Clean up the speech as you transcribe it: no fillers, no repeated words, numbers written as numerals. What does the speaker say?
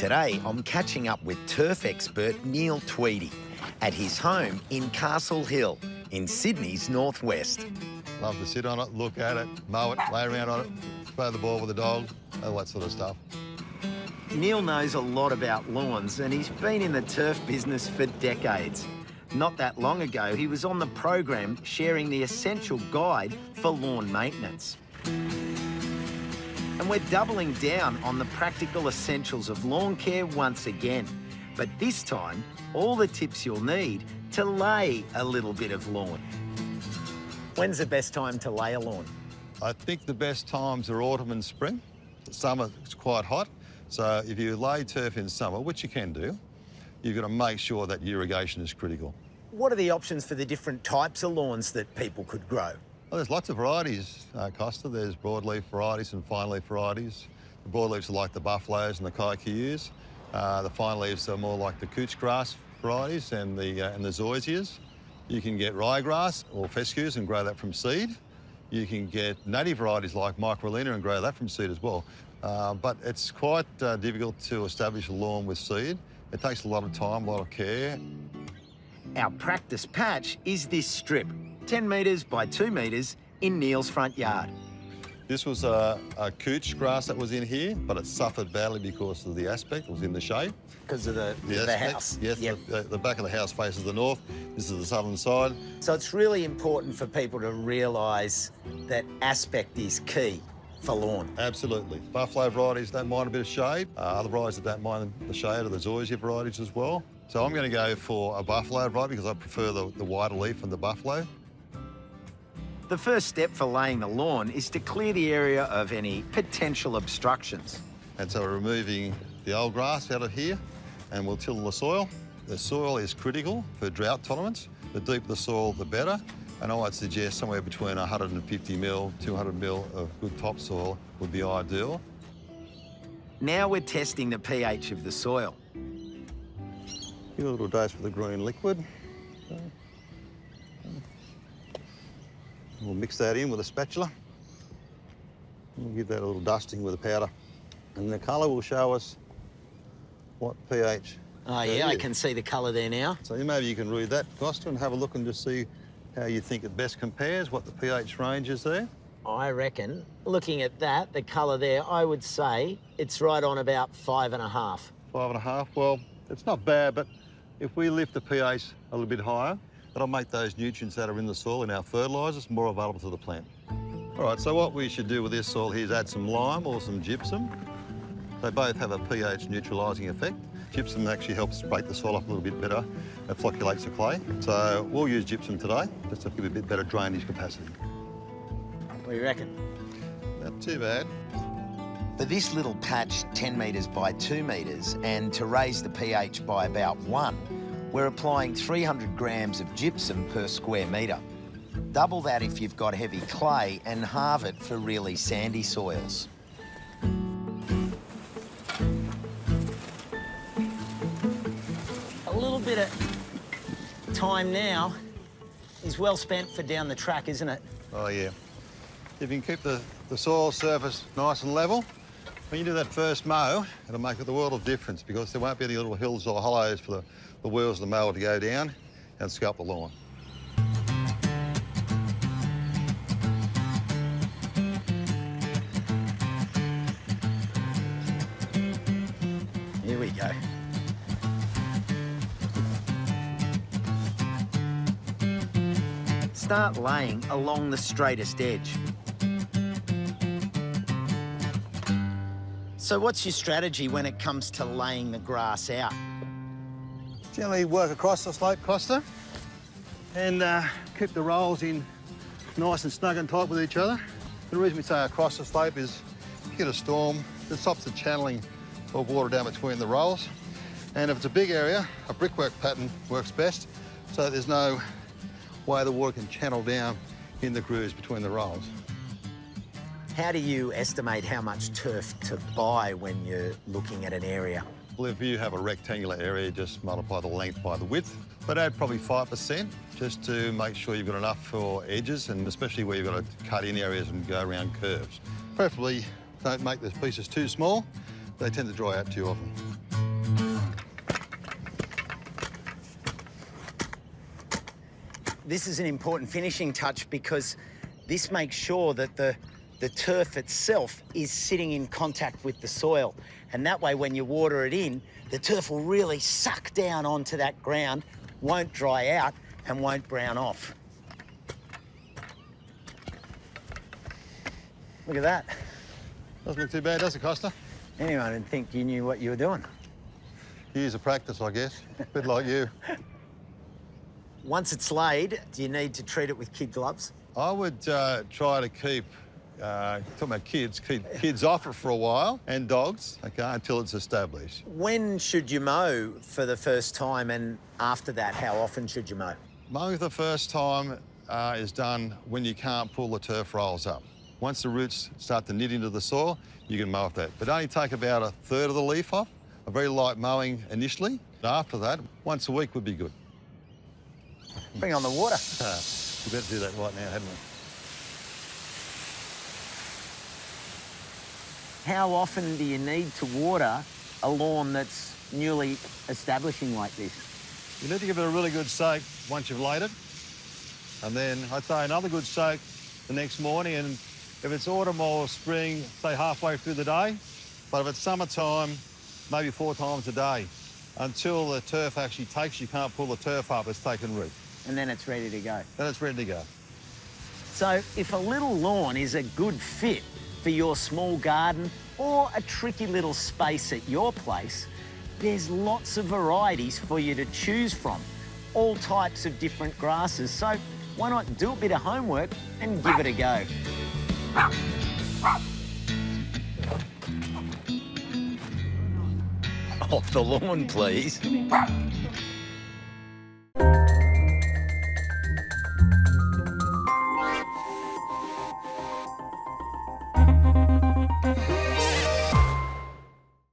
Today, I'm catching up with turf expert Neil Tweedy at his home in Castle Hill in Sydney's northwest. Love to sit on it, look at it, mow it, lay around on it, throw the ball with the dog, all that sort of stuff. Neil knows a lot about lawns and he's been in the turf business for decades. Not that long ago, he was on the program sharing the essential guide for lawn maintenance. And we're doubling down on the practical essentials of lawn care once again. But this time, all the tips you'll need to lay a little bit of lawn. When's the best time to lay a lawn? I think the best times are autumn and spring. Summer, it's quite hot. So if you lay turf in summer, which you can do, you've got to make sure that irrigation is critical. What are the options for the different types of lawns that people could grow? Well, there's lots of varieties, Costa. There's broadleaf varieties and fine leaf varieties. The broadleaves are like the buffaloes and the kikuyus. The fine leaves are more like the couch grass varieties and the zoyzias. You can get ryegrass or fescues and grow that from seed. You can get native varieties like microlaena and grow that from seed as well. But it's quite difficult to establish a lawn with seed. It takes a lot of time, a lot of care. Our practice patch is this strip, 10 metres by 2 metres in Neil's front yard. This was a couch grass that was in here, but it suffered badly because of the aspect. It was in the shade. Because of the house? Yes, yep. The back of the house faces the north. This is the southern side. So it's really important for people to realise that aspect is key for lawn. Absolutely. Buffalo varieties don't mind a bit of shade. Other varieties that don't mind the shade are the zoyzia varieties as well. So I'm going to go for a buffalo variety because I prefer the wider leaf and the buffalo. The first step for laying the lawn is to clear the area of any potential obstructions. And so we're removing the old grass out of here and we'll till the soil. The soil is critical for drought tolerance. The deeper the soil, the better. And I would suggest somewhere between 150 mil, 200 mil of good topsoil would be ideal. Now we're testing the pH of the soil. Give a little dose of the green liquid. We'll mix that in with a spatula. We'll give that a little dusting with a powder. And the colour will show us what pH. Oh, yeah, I can see the colour there now. So maybe you can read that, Costa, and have a look and just see how you think it best compares, what the pH range is there. I reckon, looking at that, the colour there, I would say it's right on about 5.5. 5.5, well, it's not bad, but if we lift the pH a little bit higher, that'll make those nutrients that are in the soil, in our fertilisers, more available to the plant. All right, so what we should do with this soil here is add some lime or some gypsum. They both have a pH neutralising effect. Gypsum actually helps break the soil up a little bit better. It flocculates the clay. So we'll use gypsum today, just to give it a bit better drainage capacity. What do you reckon? Not too bad. For this little patch, 10 metres by 2 metres, and to raise the pH by about 1, we're applying 300 grams of gypsum per square metre. Double that if you've got heavy clay and halve it for really sandy soils. A little bit of time now is well spent for down the track, isn't it? Oh, yeah. If you can keep the soil surface nice and level, when you do that first mow, it'll make the world of difference because there won't be any little hills or hollows for the wheels of the mower to go down and scalp the lawn. Here we go. Start laying along the straightest edge. So what's your strategy when it comes to laying the grass out? Generally work across the slope, Costa, and keep the rolls in nice and snug and tight with each other. The reason we say across the slope is if you get a storm, it stops the channeling of water down between the rolls. And if it's a big area, a brickwork pattern works best, so there's no way the water can channel down in the grooves between the rolls. How do you estimate how much turf to buy when you're looking at an area? Well, if you have a rectangular area, just multiply the length by the width, but add probably 5% just to make sure you've got enough for edges, and especially where you've got to cut in areas and go around curves. Preferably don't make the pieces too small. They tend to dry out too often. This is an important finishing touch because this makes sure that the turf itself is sitting in contact with the soil. And that way, when you water it in, the turf will really suck down onto that ground, won't dry out, and won't brown off. Look at that. Doesn't look too bad, does it, Costa? Anyway, I didn't think you knew what you were doing. Years of practice, I guess. A bit like you. Once it's laid, do you need to treat it with kid gloves? I would try to keep, talking about kids, keep kids off it for a while, and dogs, okay, until it's established. When should you mow for the first time, and after that, how often should you mow? Mowing for the first time is done when you can't pull the turf rolls up. Once the roots start to knit into the soil, you can mow off that. But only take about 1/3 of the leaf off. A very light mowing initially. After that, once a week would be good. Bring on the water. We better do that right now, hadn't we? How often do you need to water a lawn that's newly establishing like this? You need to give it a really good soak once you've laid it. And then I'd say another good soak the next morning. And if it's autumn or spring, say halfway through the day. But if it's summertime, maybe 4 times a day. Until the turf actually takes, you can't pull the turf up, it's taken root. And then it's ready to go. Then it's ready to go. So if a little lawn is a good fit for your small garden or a tricky little space at your place, there's lots of varieties for you to choose from, all types of different grasses. So why not do a bit of homework and give it a go? Off the lawn, please.